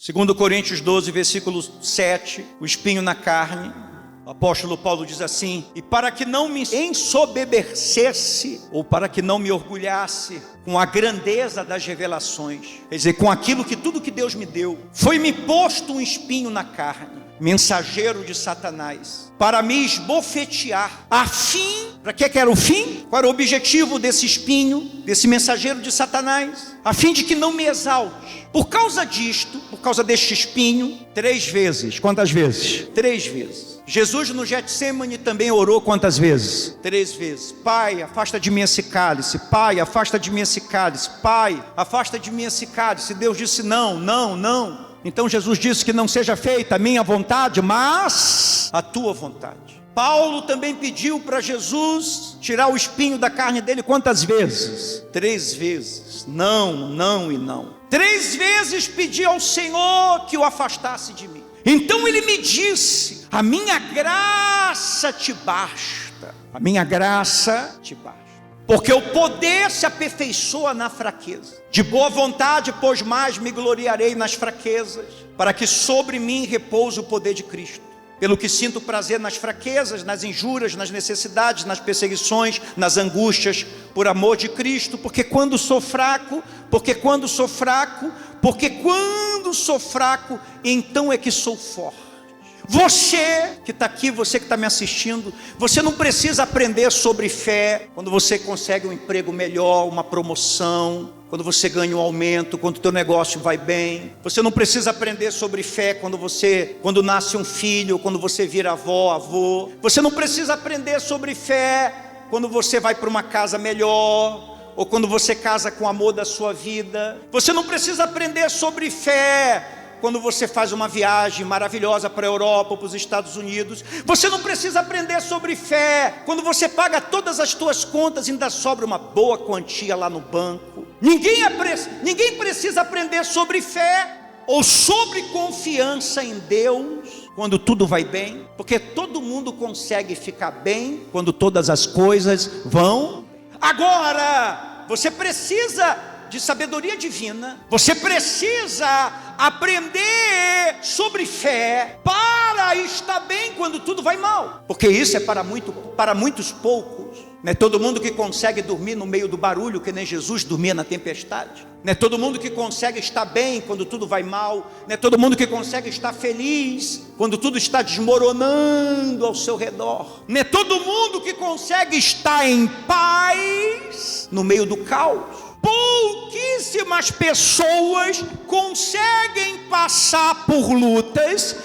Segundo Coríntios 12, versículo 7, o espinho na carne. O apóstolo Paulo diz assim: e para que não me ensoberbecesse, ou para que não me orgulhasse com a grandeza das revelações, quer dizer, com aquilo que tudo que Deus me deu, foi-me posto um espinho na carne, mensageiro de Satanás, para me esbofetear, a fim, para que era o fim? Qual era o objetivo desse espinho, desse mensageiro de Satanás? A fim de que não me exalte. Por causa disto, por causa deste espinho, 3 vezes, quantas vezes? 3 vezes. Jesus no Getsêmani também orou quantas vezes? 3 vezes. Pai, afasta de mim esse cálice. Pai, afasta de mim esse cálice. Pai, afasta de mim esse cálice. Deus disse não, não, não. Então Jesus disse que não seja feita a minha vontade, mas a tua vontade. Paulo também pediu para Jesus tirar o espinho da carne dele quantas vezes? 3 vezes. Não, não e não. 3 vezes pedi ao Senhor que o afastasse de mim. Então ele me disse: a minha graça te basta. A minha graça te basta. Porque o poder se aperfeiçoa na fraqueza. De boa vontade, pois mais me gloriarei nas fraquezas, para que sobre mim repouse o poder de Cristo. Pelo que sinto prazer nas fraquezas, nas injúrias, nas necessidades, nas perseguições, nas angústias, por amor de Cristo. Porque quando sou fraco, então é que sou forte. Você que está aqui, você que está me assistindo, você não precisa aprender sobre fé quando você consegue um emprego melhor, uma promoção, quando você ganha um aumento, quando o teu negócio vai bem. Você não precisa aprender sobre fé quando nasce um filho, quando você vira avó, avô. Você não precisa aprender sobre fé quando você vai para uma casa melhor, ou quando você casa com o amor da sua vida. Você não precisa aprender sobre fé quando você faz uma viagem maravilhosa para a Europa ou para os Estados Unidos. Você não precisa aprender sobre fé quando você paga todas as suas contas e ainda sobra uma boa quantia lá no banco. Ninguém precisa aprender sobre fé ou sobre confiança em Deus quando tudo vai bem, porque todo mundo consegue ficar bem quando todas as coisas vão. Agora, você precisa de sabedoria divina, você precisa aprender sobre fé para estar bem quando tudo vai mal, porque isso é para muitos poucos. Não é todo mundo que consegue dormir no meio do barulho, que nem Jesus dormia na tempestade. Não é todo mundo que consegue estar bem quando tudo vai mal. Não é todo mundo que consegue estar feliz quando tudo está desmoronando ao seu redor. Não é todo mundo que consegue estar em paz no meio do caos. Pouquíssimas pessoas conseguem passar por lutas,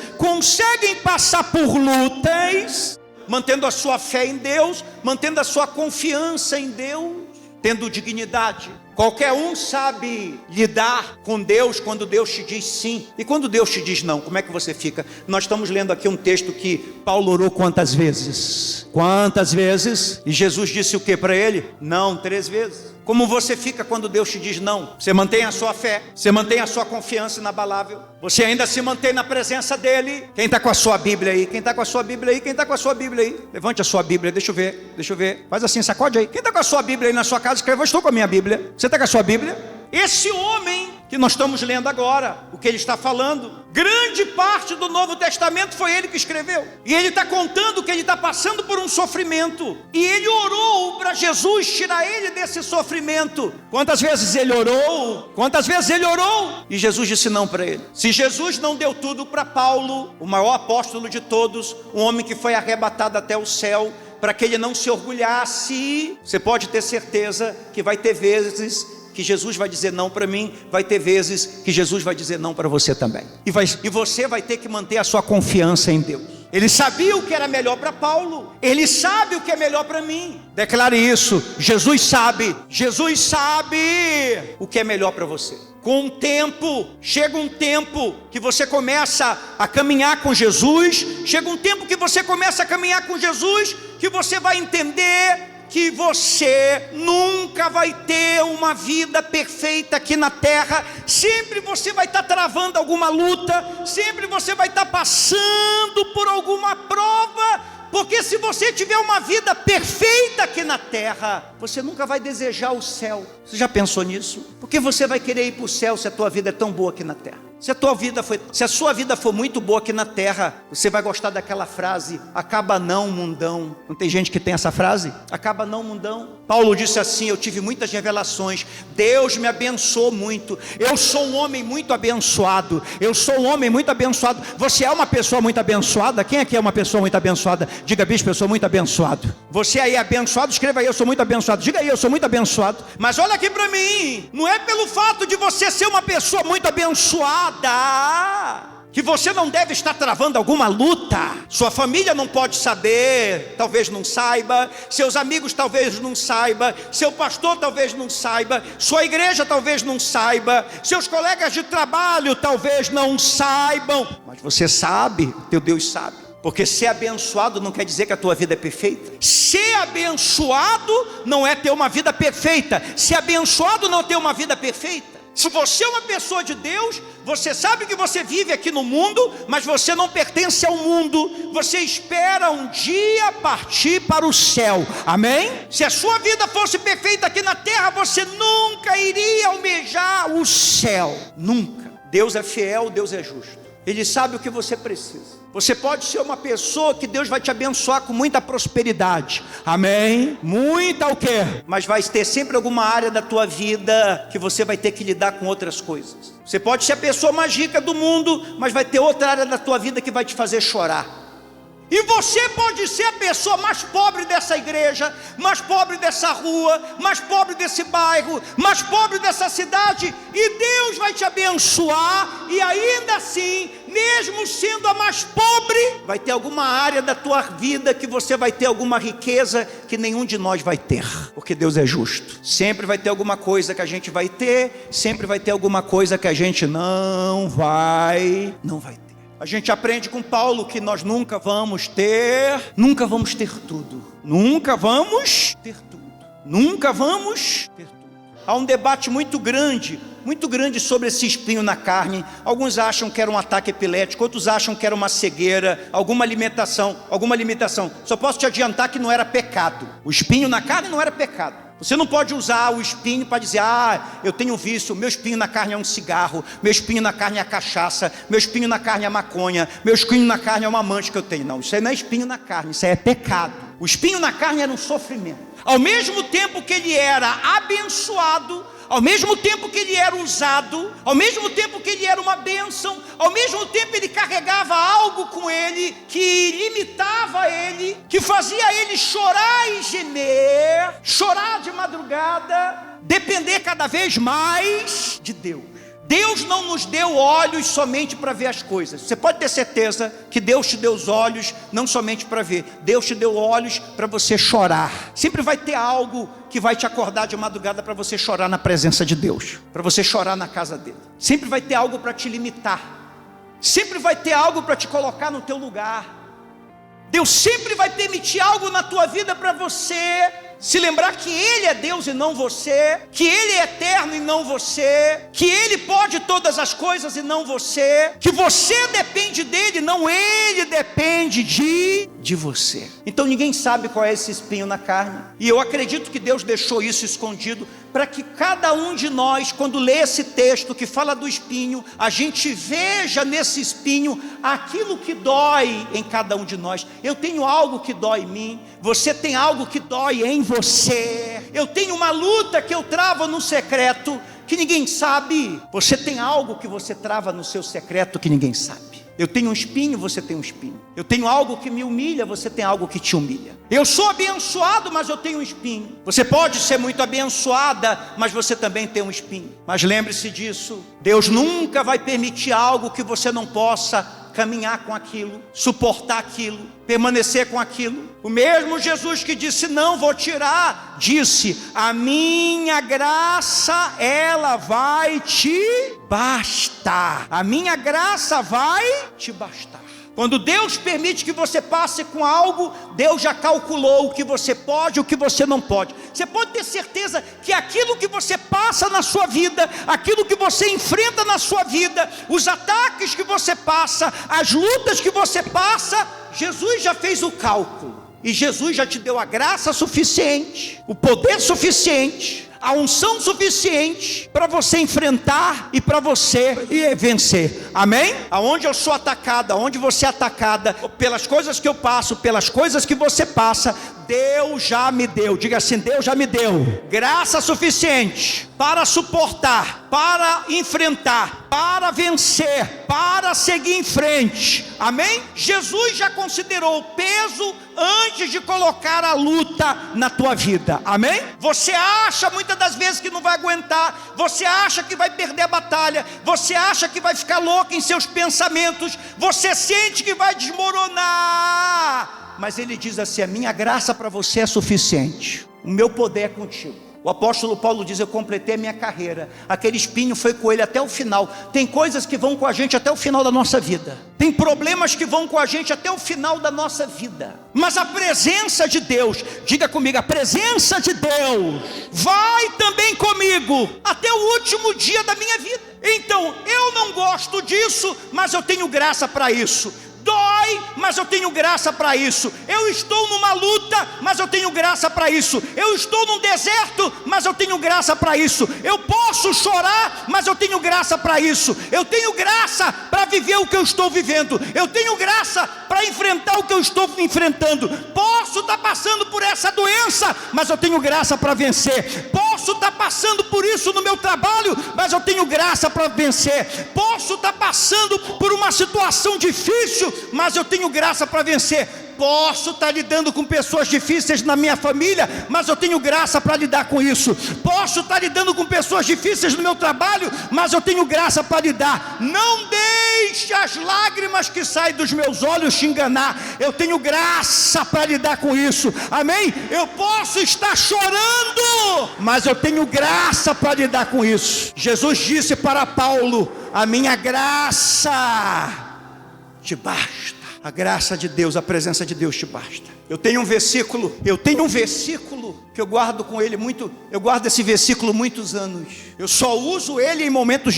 mantendo a sua fé em Deus, mantendo a sua confiança em Deus, tendo dignidade. Qualquer um sabe lidar com Deus quando Deus te diz sim. E quando Deus te diz não, como é que você fica? Nós estamos lendo aqui um texto que Paulo orou quantas vezes? Quantas vezes? E Jesus disse o que para ele? Não, 3 vezes. Como você fica quando Deus te diz não? Você mantém a sua fé, você mantém a sua confiança inabalável, você ainda se mantém na presença dele. Quem está com a sua Bíblia aí? Quem está com a sua Bíblia aí? Quem está com a sua Bíblia aí? Levante a sua Bíblia, deixa eu ver. Faz assim, sacode aí. Quem está com a sua Bíblia aí na sua casa? Escreva: eu estou com a minha Bíblia. Você está com a sua Bíblia? Esse homem que nós estamos lendo agora, o que ele está falando, grande parte do Novo Testamento foi ele que escreveu. E ele está contando que ele está passando por um sofrimento. E ele orou para Jesus tirar ele desse sofrimento. Quantas vezes ele orou? E Jesus disse não para ele. Se Jesus não deu tudo para Paulo, o maior apóstolo de todos, um homem que foi arrebatado até o céu, para que ele não se orgulhasse, você pode ter certeza que vai ter vezes que Jesus vai dizer não para mim, vai ter vezes que Jesus vai dizer não para você também. E você vai ter que manter a sua confiança em Deus. Ele sabia o que era melhor para Paulo, ele sabe o que é melhor para mim. Declare isso: Jesus sabe o que é melhor para você. Com o tempo, chega um tempo que você começa a caminhar com Jesus, que você vai entender que você nunca vai ter uma vida perfeita aqui na terra. Sempre você vai estar travando alguma luta, sempre você vai estar passando por alguma prova, porque se você tiver uma vida perfeita aqui na terra, você nunca vai desejar o céu. Você já pensou nisso? Porque você vai querer ir para o céu se a tua vida é tão boa aqui na terra? Se a sua vida for muito boa aqui na terra, você vai gostar daquela frase: acaba não, mundão. Não tem gente que tem essa frase? Acaba não, mundão. Paulo disse assim: eu tive muitas revelações, Deus me abençoou muito, eu sou um homem muito abençoado, Você é uma pessoa muito abençoada? Quem aqui é uma pessoa muito abençoada? Diga, bispo, eu sou muito abençoado. Você aí é abençoado? Escreva aí, eu sou muito abençoado. Diga aí, eu sou muito abençoado. Mas olha aqui para mim, não é pelo fato de você ser uma pessoa muito abençoada que você não deve estar travando alguma luta. Sua família não pode saber, talvez não saiba, seus amigos talvez não saiba, seu pastor talvez não saiba, sua igreja talvez não saiba, seus colegas de trabalho talvez não saibam, mas você sabe, teu Deus sabe. Porque ser abençoado não quer dizer que a tua vida é perfeita. Ser abençoado não é ter uma vida perfeita. Ser abençoado não é ter uma vida perfeita. Se você é uma pessoa de Deus, você sabe que você vive aqui no mundo, mas você não pertence ao mundo. Você espera um dia partir para o céu. Amém? Se a sua vida fosse perfeita aqui na terra, você nunca iria almejar o céu. Nunca. Deus é fiel, Deus é justo. Ele sabe o que você precisa. Você pode ser uma pessoa que Deus vai te abençoar com muita prosperidade. Amém? Muita o quê? Mas vai ter sempre alguma área da tua vida que você vai ter que lidar com outras coisas. Você pode ser a pessoa mais rica do mundo, mas vai ter outra área da tua vida que vai te fazer chorar. E você pode ser a pessoa mais pobre dessa igreja, mais pobre dessa rua, mais pobre desse bairro, mais pobre dessa cidade, e Deus vai te abençoar, e ainda assim, mesmo sendo a mais pobre, vai ter alguma área da tua vida que você vai ter alguma riqueza que nenhum de nós vai ter, porque Deus é justo. Sempre vai ter alguma coisa que a gente vai ter, sempre vai ter alguma coisa que a gente não vai ter. A gente aprende com Paulo que nós nunca vamos ter tudo. Nunca vamos ter tudo. Há um debate muito grande sobre esse espinho na carne. Alguns acham que era um ataque epilético, outros acham que era uma cegueira, alguma limitação. Só posso te adiantar que não era pecado. O espinho na carne não era pecado. Você não pode usar o espinho para dizer: eu tenho um vício, meu espinho na carne é um cigarro, meu espinho na carne é a cachaça, meu espinho na carne é a maconha, meu espinho na carne é uma amante que eu tenho. Não, isso aí não é espinho na carne, isso aí é pecado. O espinho na carne era um sofrimento. Ao mesmo tempo que ele era abençoado, ao mesmo tempo que ele era usado, ao mesmo tempo que ele era uma bênção, ao mesmo tempo ele carregava algo com ele que limitava ele, que fazia ele chorar e gemer, chorar de madrugada, depender cada vez mais de Deus. Deus não nos deu olhos somente para ver as coisas. Você pode ter certeza que Deus te deu os olhos não somente para ver. Deus te deu olhos para você chorar. Sempre vai ter algo que vai te acordar de madrugada para você chorar na presença de Deus, para você chorar na casa dele. Sempre vai ter algo para te limitar. Sempre vai ter algo para te colocar no teu lugar. Deus sempre vai permitir algo na tua vida para você se lembrar que Ele é Deus e não você, que Ele é eterno e não você, que Ele pode todas as coisas e não você, que você depende dEle, não Ele depende de você. Então ninguém sabe qual é esse espinho na carne, e eu acredito que Deus deixou isso escondido, para que cada um de nós, quando lê esse texto que fala do espinho, a gente veja nesse espinho aquilo que dói em cada um de nós. Eu tenho algo que dói em mim, você tem algo que dói em você. Eu tenho uma luta que eu travo no secreto que ninguém sabe. Você tem algo que você trava no seu secreto que ninguém sabe. Eu tenho um espinho, você tem um espinho. Eu tenho algo que me humilha, você tem algo que te humilha. Eu sou abençoado, mas eu tenho um espinho. Você pode ser muito abençoada, mas você também tem um espinho. Mas lembre-se disso, Deus nunca vai permitir algo que você não possa caminhar com aquilo, suportar aquilo, permanecer com aquilo. O mesmo Jesus que disse: não vou tirar, disse: a minha graça, ela vai te bastar. A minha graça vai te bastar. Quando Deus permite que você passe com algo, Deus já calculou o que você pode e o que você não pode. Você pode ter certeza que aquilo que você passa na sua vida, aquilo que você enfrenta na sua vida, os ataques que você passa, as lutas que você passa, Jesus já fez o cálculo. E Jesus já te deu a graça suficiente, o poder suficiente, a unção suficiente para você enfrentar e para você vencer. Amém? Aonde eu sou atacado, aonde você é atacada, pelas coisas que eu passo, pelas coisas que você passa, Deus já me deu, diga assim, Deus já me deu graça suficiente para suportar, para enfrentar, para vencer, para seguir em frente. Amém? Jesus já considerou o peso antes de colocar a luta na tua vida. Amém? Você acha muitas das vezes que não vai aguentar, você acha que vai perder a batalha, você acha que vai ficar louco em seus pensamentos, você sente que vai desmoronar. Mas ele diz assim, a minha graça para você é suficiente, o meu poder é contigo. O apóstolo Paulo diz, eu completei a minha carreira, aquele espinho foi com ele até o final. Tem coisas que vão com a gente até o final da nossa vida, tem problemas que vão com a gente até o final da nossa vida, mas a presença de Deus, diga comigo, a presença de Deus vai também comigo até o último dia da minha vida. Então eu não gosto disso, mas eu tenho graça para isso. Dói, mas eu tenho graça para isso. Eu estou numa luta, mas eu tenho graça para isso. Eu estou num deserto, mas eu tenho graça para isso. Eu posso chorar, mas eu tenho graça para isso. Eu tenho graça para viver o que eu estou vivendo. Eu tenho graça para enfrentar o que eu estou enfrentando. Posso estar passando por essa doença, mas eu tenho graça para vencer. Posso estar passando por isso no meu trabalho, mas eu tenho graça para vencer. Posso estar passando por uma situação difícil, mas eu tenho graça para vencer. Posso estar lidando com pessoas difíceis na minha família, mas eu tenho graça para lidar com isso. Posso estar lidando com pessoas difíceis no meu trabalho, mas eu tenho graça para lidar. Não deixe as lágrimas que saem dos meus olhos te enganar. Eu tenho graça para lidar com isso. Amém? Eu posso estar chorando, mas eu tenho graça para lidar com isso. Jesus disse para Paulo, a minha graça te basta. A graça de Deus, a presença de Deus te basta. Eu tenho um versículo que eu guardo com ele muito, eu guardo esse versículo muitos anos. Eu só uso ele em momentos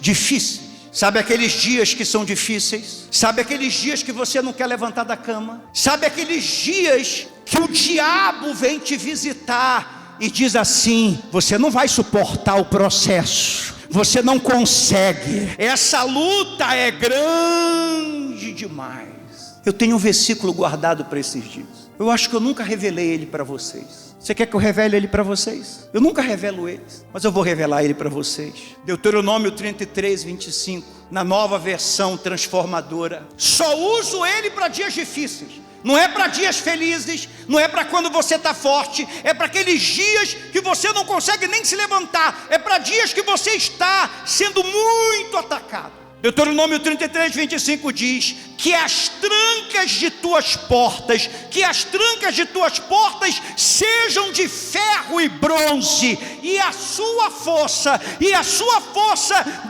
difíceis. Sabe aqueles dias que são difíceis? Sabe aqueles dias que você não quer levantar da cama? Sabe aqueles dias que o diabo vem te visitar e diz assim, você não vai suportar o processo. Você não consegue, essa luta é grande demais. Eu tenho um versículo guardado para esses dias. Eu acho que eu nunca revelei ele para vocês. Você quer que eu revele ele para vocês? Eu nunca revelo ele, mas eu vou revelar ele para vocês. Deuteronômio 33, 25, na nova versão transformadora. Só uso ele para dias difíceis. Não é para dias felizes, não é para quando você está forte, é para aqueles dias que você não consegue nem se levantar, é para dias que você está sendo muito atacado. Deuteronômio 33, 25 diz que as trancas de tuas portas, sejam de ferro e bronze, e a sua força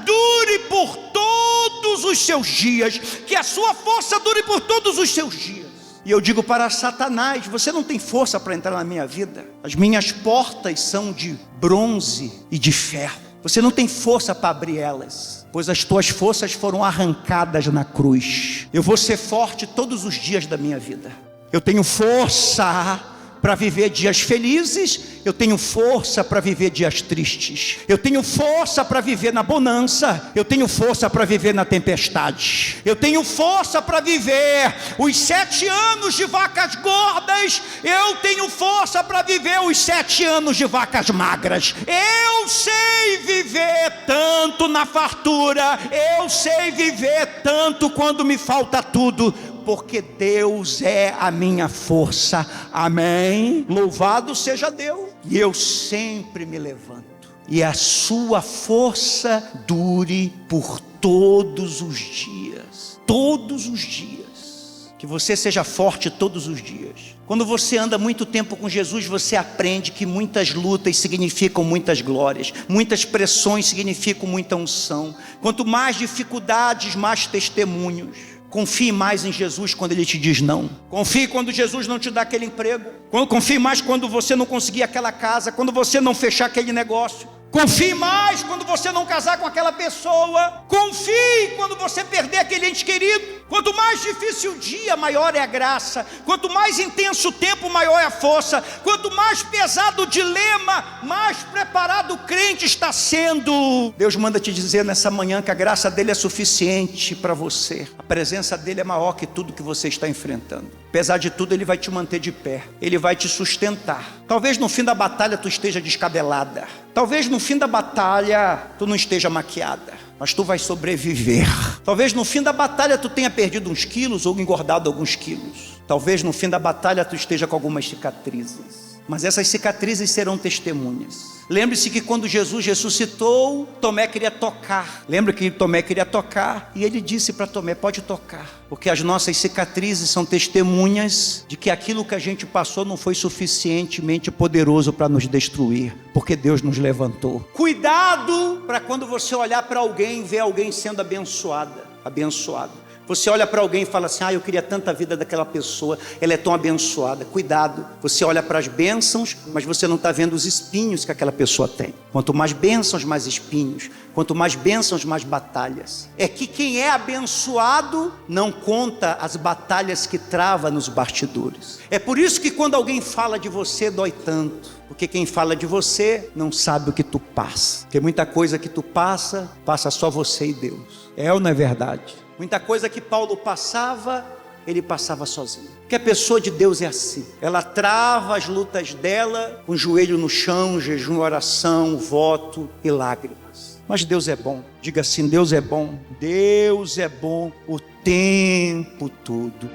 dure por todos os seus dias, que a sua força dure por todos os seus dias. E eu digo para Satanás, você não tem força para entrar na minha vida. As minhas portas são de bronze e de ferro. Você não tem força para abrir elas, pois as tuas forças foram arrancadas na cruz. Eu vou ser forte todos os dias da minha vida. Eu tenho força para viver dias felizes, eu tenho força para viver dias tristes. Eu tenho força para viver na bonança, eu tenho força para viver na tempestade. Eu tenho força para viver os 7 anos de vacas gordas, eu tenho força para viver os 7 anos de vacas magras. Eu sei viver tanto na fartura, eu sei viver tanto quando me falta tudo, porque Deus é a minha força. Amém? Louvado seja Deus. E eu sempre me levanto, e a sua força dure por todos os dias. Todos os dias. Que você seja forte todos os dias. Quando você anda muito tempo com Jesus, você aprende que muitas lutas significam muitas glórias, muitas pressões significam muita unção. Quanto mais dificuldades, mais testemunhos. Confie mais em Jesus quando Ele te diz não. Confie quando Jesus não te dá aquele emprego. Confie mais quando você não conseguir aquela casa, quando você não fechar aquele negócio. Confie mais quando você não casar com aquela pessoa. Confie quando você perder aquele ente querido. Quanto mais difícil o dia, maior é a graça. Quanto mais intenso o tempo, maior é a força. Quanto mais pesado o dilema, mais preparado o crente está sendo. Deus manda te dizer nessa manhã que a graça dele é suficiente para você. A presença dele é maior que tudo que você está enfrentando. Apesar de tudo, ele vai te manter de pé. Ele vai te sustentar. Talvez no fim da batalha tu esteja descabelada. Talvez no fim da batalha tu não esteja maquiada, mas tu vai sobreviver. Talvez no fim da batalha tu tenha perdido uns quilos ou engordado alguns quilos. Talvez no fim da batalha tu esteja com algumas cicatrizes, mas essas cicatrizes serão testemunhas. Lembre-se que quando Jesus ressuscitou, Tomé queria tocar. Lembra que Tomé queria tocar? E ele disse para Tomé: pode tocar, porque as nossas cicatrizes são testemunhas de que aquilo que a gente passou não foi suficientemente poderoso para nos destruir, porque Deus nos levantou. Cuidado para quando você olhar para alguém, ver alguém sendo abençoado. Você olha para alguém e fala assim: eu queria tanta vida daquela pessoa, ela é tão abençoada. Cuidado, você olha para as bênçãos, mas você não está vendo os espinhos que aquela pessoa tem. Quanto mais bênçãos, mais espinhos. Quanto mais bênçãos, mais batalhas. É que quem é abençoado não conta as batalhas que trava nos bastidores. É por isso que quando alguém fala de você, dói tanto. Porque quem fala de você não sabe o que tu passa. Porque muita coisa que tu passa só você e Deus. É ou não é verdade? Muita coisa que Paulo passava, ele passava sozinho. Porque a pessoa de Deus é assim. Ela trava as lutas dela com o joelho no chão, jejum, oração, voto e lágrimas. Mas Deus é bom. Diga assim: Deus é bom. Deus é bom o tempo todo.